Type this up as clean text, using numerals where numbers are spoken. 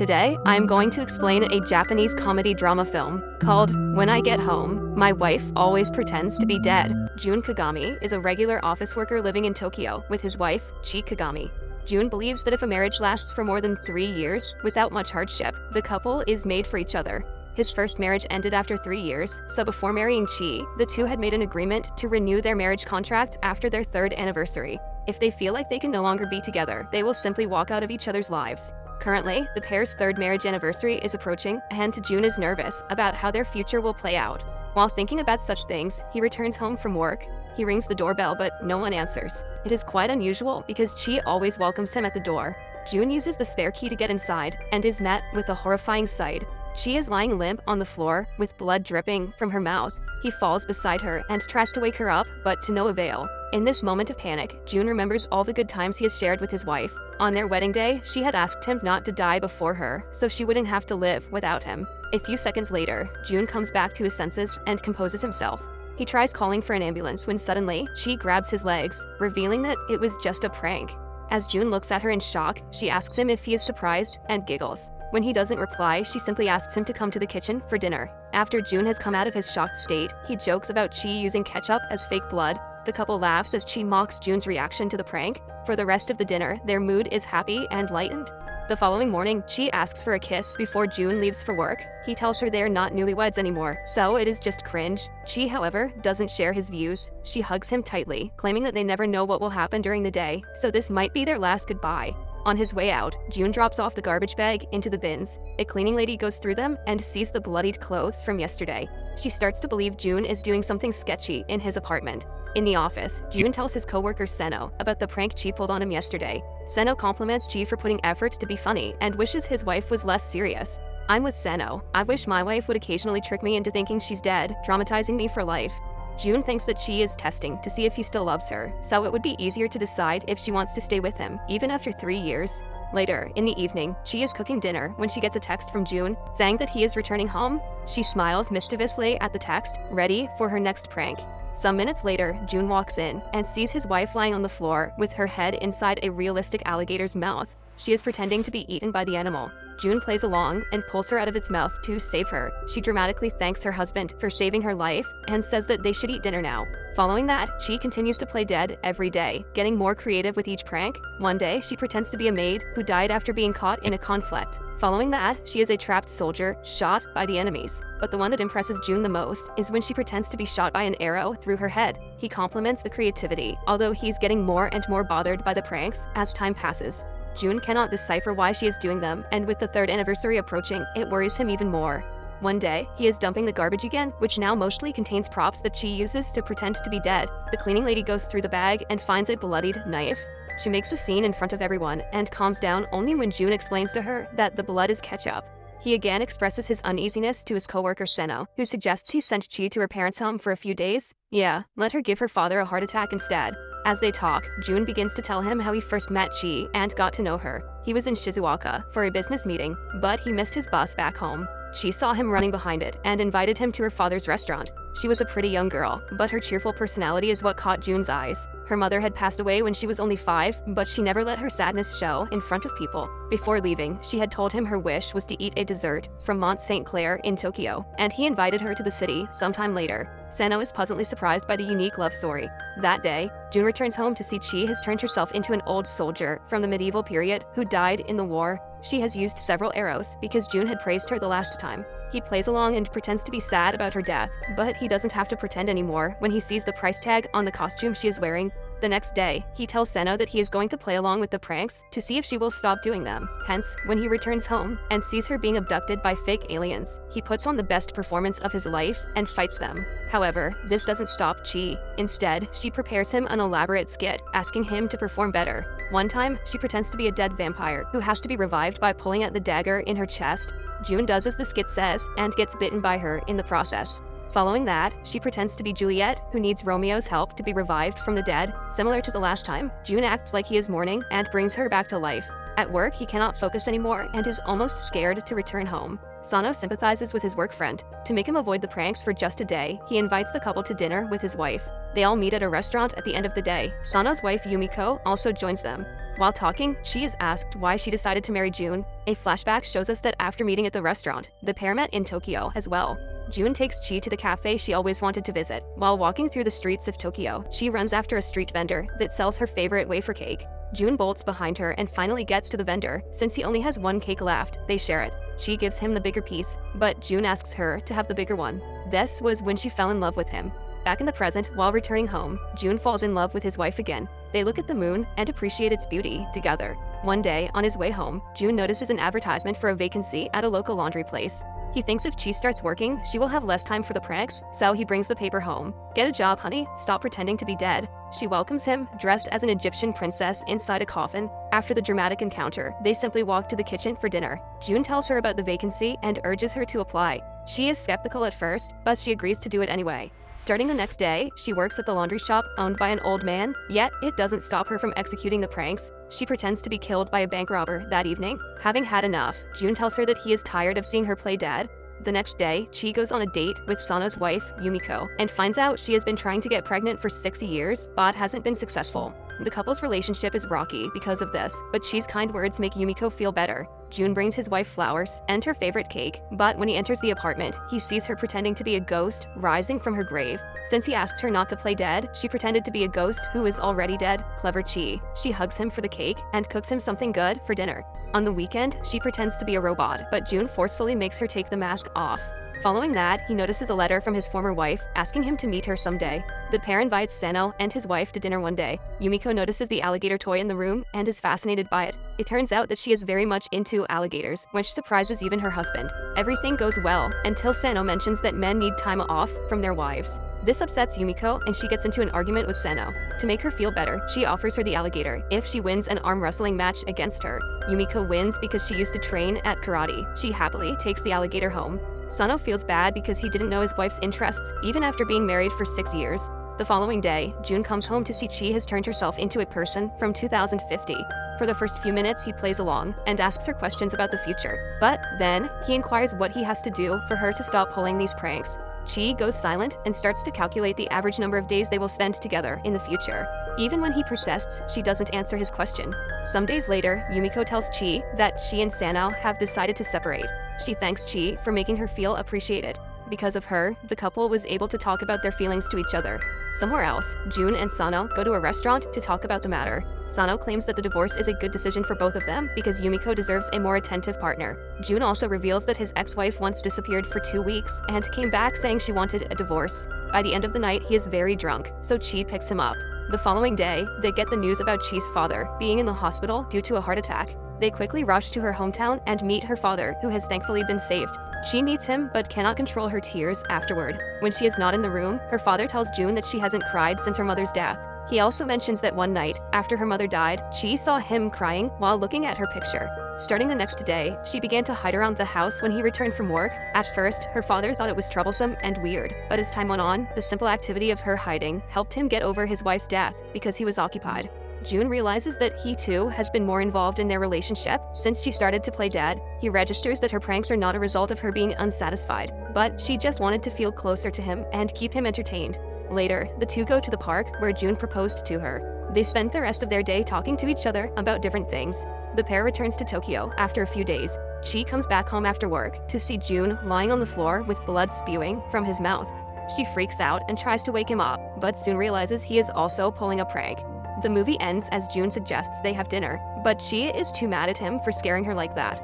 Today, I am going to explain a Japanese comedy drama film called When I Get Home, My Wife Always Pretends to Be Dead. Jun Kagami is a regular office worker living in Tokyo with his wife, Chie Kagami. Jun believes that if a marriage lasts for more than 3 years without much hardship, the couple is made for each other. His first marriage ended after 3 years, so before marrying Chie, the two had made an agreement to renew their marriage contract after their 3rd anniversary. If they feel like they can no longer be together, they will simply walk out of each other's lives. Currently, the pair's 3rd marriage anniversary is approaching, and Jun is nervous about how their future will play out. While thinking about such things, he returns home from work. He rings the doorbell, but no one answers. It is quite unusual because Chie always welcomes him at the door. Jun uses the spare key to get inside and is met with a horrifying sight. Chie is lying limp on the floor with blood dripping from her mouth. He falls beside her and tries to wake her up, but to no avail. In this moment of panic, Jun remembers all the good times he has shared with his wife. On their wedding day, she had asked him not to die before her, so she wouldn't have to live without him. A few seconds later, Jun comes back to his senses and composes himself. He tries calling for an ambulance when suddenly, Chie grabs his legs, revealing that it was just a prank. As Jun looks at her in shock, she asks him if he is surprised and giggles. When he doesn't reply, she simply asks him to come to the kitchen for dinner. After Jun has come out of his shocked state, he jokes about Chie using ketchup as fake blood. The couple laughs as Chie mocks Jun's reaction to the prank. For the rest of the dinner, their mood is happy and lightened. The following morning, Chie asks for a kiss before Jun leaves for work. He tells her they are not newlyweds anymore, so it is just cringe. Chie, however, doesn't share his views. She hugs him tightly, claiming that they never know what will happen during the day, so this might be their last goodbye. On his way out, Jun drops off the garbage bag into the bins. A cleaning lady goes through them and sees the bloodied clothes from yesterday. She starts to believe Jun is doing something sketchy in his apartment. In the office, Jun tells his coworker Seno about the prank Chie pulled on him yesterday. Seno compliments Chie for putting effort to be funny and wishes his wife was less serious. "I'm with Seno. I wish my wife would occasionally trick me into thinking she's dead, traumatizing me for life." Jun thinks that Chie is testing to see if he still loves her, so it would be easier to decide if she wants to stay with him, even after 3 years. Later, in the evening, Chie is cooking dinner when she gets a text from Jun saying that he is returning home. She smiles mischievously at the text, ready for her next prank. Some minutes later, Jun walks in and sees his wife lying on the floor with her head inside a realistic alligator's mouth. She is pretending to be eaten by the animal. Jun plays along and pulls her out of its mouth to save her. She dramatically thanks her husband for saving her life and says that they should eat dinner now. Following that, she continues to play dead every day, getting more creative with each prank. One day, she pretends to be a maid who died after being caught in a conflict. Following that, she is a trapped soldier shot by the enemies. But the one that impresses Jun the most is when she pretends to be shot by an arrow through her head. He compliments the creativity, although he's getting more and more bothered by the pranks as time passes. Jun cannot decipher why she is doing them, and with the 3rd anniversary approaching, it worries him even more. One day, he is dumping the garbage again, which now mostly contains props that Chie uses to pretend to be dead. The cleaning lady goes through the bag and finds a bloodied knife. She makes a scene in front of everyone and calms down only when Jun explains to her that the blood is ketchup. He again expresses his uneasiness to his coworker Seno, who suggests he send Chie to her parents' home for a few days. Yeah, let her give her father a heart attack instead. As they talk, Jun begins to tell him how he first met Chie and got to know her. He was in Shizuoka for a business meeting, but he missed his bus back home. Chie saw him running behind it and invited him to her father's restaurant. She was a pretty young girl, but her cheerful personality is what caught Jun's eyes. Her mother had passed away when she was only 5, but she never let her sadness show in front of people. Before leaving, she had told him her wish was to eat a dessert from Mont St. Clair in Tokyo, and he invited her to the city sometime later. Seno is pleasantly surprised by the unique love story. That day, Jun returns home to see Chie has turned herself into an old soldier from the medieval period who died in the war. She has used several arrows because Jun had praised her the last time. He plays along and pretends to be sad about her death, but he doesn't have to pretend anymore when he sees the price tag on the costume she is wearing. The next day, he tells Seno that he is going to play along with the pranks to see if she will stop doing them. Hence, when he returns home and sees her being abducted by fake aliens, he puts on the best performance of his life and fights them. However, this doesn't stop Chie. Instead, she prepares him an elaborate skit, asking him to perform better. One time, she pretends to be a dead vampire who has to be revived by pulling at the dagger in her chest. Jun does as the skit says and gets bitten by her in the process. Following that, she pretends to be Juliet, who needs Romeo's help to be revived from the dead. Similar to the last time, Jun acts like he is mourning and brings her back to life. At work, he cannot focus anymore and is almost scared to return home. Sano sympathizes with his work friend. To make him avoid the pranks for just a day, he invites the couple to dinner with his wife. They all meet at a restaurant at the end of the day. Sano's wife Yumiko also joins them. While talking, Chie is asked why she decided to marry Jun. A flashback shows us that after meeting at the restaurant, the pair met in Tokyo as well. Jun takes Chie to the cafe she always wanted to visit. While walking through the streets of Tokyo, Chie runs after a street vendor that sells her favorite wafer cake. Jun bolts behind her and finally gets to the vendor. Since he only has one cake left, they share it. Chie gives him the bigger piece, but Jun asks her to have the bigger one. This was when she fell in love with him. Back in the present, while returning home, Jun falls in love with his wife again. They look at the moon and appreciate its beauty together. One day, on his way home, Jun notices an advertisement for a vacancy at a local laundry place. He thinks if Chie starts working, she will have less time for the pranks, so he brings the paper home. "Get a job, honey. Stop pretending to be dead." She welcomes him, dressed as an Egyptian princess inside a coffin. After the dramatic encounter, they simply walk to the kitchen for dinner. Jun tells her about the vacancy and urges her to apply. She is skeptical at first, but she agrees to do it anyway. Starting the next day, she works at the laundry shop owned by an old man, yet it doesn't stop her from executing the pranks. She pretends to be killed by a bank robber that evening. Having had enough, Jun tells her that he is tired of seeing her play dead. The next day, Chie goes on a date with Sano's wife, Yumiko, and finds out she has been trying to get pregnant for 6 years, but hasn't been successful. The couple's relationship is rocky because of this, but Chie's kind words make Yumiko feel better. Jun brings his wife flowers and her favorite cake, but when he enters the apartment, he sees her pretending to be a ghost rising from her grave. Since he asked her not to play dead, she pretended to be a ghost who is already dead. Clever Chie. She hugs him for the cake and cooks him something good for dinner. On the weekend, she pretends to be a robot, but Jun forcefully makes her take the mask off. Following that, he notices a letter from his former wife asking him to meet her someday. The pair invites Sano and his wife to dinner one day. Yumiko notices the alligator toy in the room and is fascinated by it. It turns out that she is very much into alligators, which surprises even her husband. Everything goes well until Sano mentions that men need time off from their wives. This upsets Yumiko, and she gets into an argument with Sano. To make her feel better, she offers her the alligator if she wins an arm wrestling match against her. Yumiko wins because she used to train at karate. She happily takes the alligator home. Sano feels bad because he didn't know his wife's interests, even after being married for 6 years. The following day, Jun comes home to see Chie has turned herself into a person from 2050. For the first few minutes, he plays along and asks her questions about the future. But then, he inquires what he has to do for her to stop pulling these pranks. Chie goes silent and starts to calculate the average number of days they will spend together in the future. Even when he persists, she doesn't answer his question. Some days later, Yumiko tells Chie that she and Sano have decided to separate. She thanks Chie for making her feel appreciated. Because of her, the couple was able to talk about their feelings to each other. Somewhere else, Jun and Sano go to a restaurant to talk about the matter. Sano claims that the divorce is a good decision for both of them because Yumiko deserves a more attentive partner. Jun also reveals that his ex-wife once disappeared for 2 weeks and came back saying she wanted a divorce. By the end of the night, he is very drunk, so Chie picks him up. The following day, they get the news about Chie's father being in the hospital due to a heart attack. They quickly rush to her hometown and meet her father, who has thankfully been saved. Chie meets him but cannot control her tears afterward. When she is not in the room, her father tells Jun that she hasn't cried since her mother's death. He also mentions that one night, after her mother died, Chie saw him crying while looking at her picture. Starting the next day, she began to hide around the house when he returned from work. At first, her father thought it was troublesome and weird, but as time went on, the simple activity of her hiding helped him get over his wife's death because he was occupied. Jun realizes that he too has been more involved in their relationship since she started to play dead. He registers that her pranks are not a result of her being unsatisfied, but she just wanted to feel closer to him and keep him entertained. Later, the two go to the park where Jun proposed to her. They spend the rest of their day talking to each other about different things. The pair returns to Tokyo after a few days. Chie comes back home after work to see Jun lying on the floor with blood spewing from his mouth. She freaks out and tries to wake him up, but soon realizes he is also pulling a prank. The movie ends as Jun suggests they have dinner, but Chie is too mad at him for scaring her like that.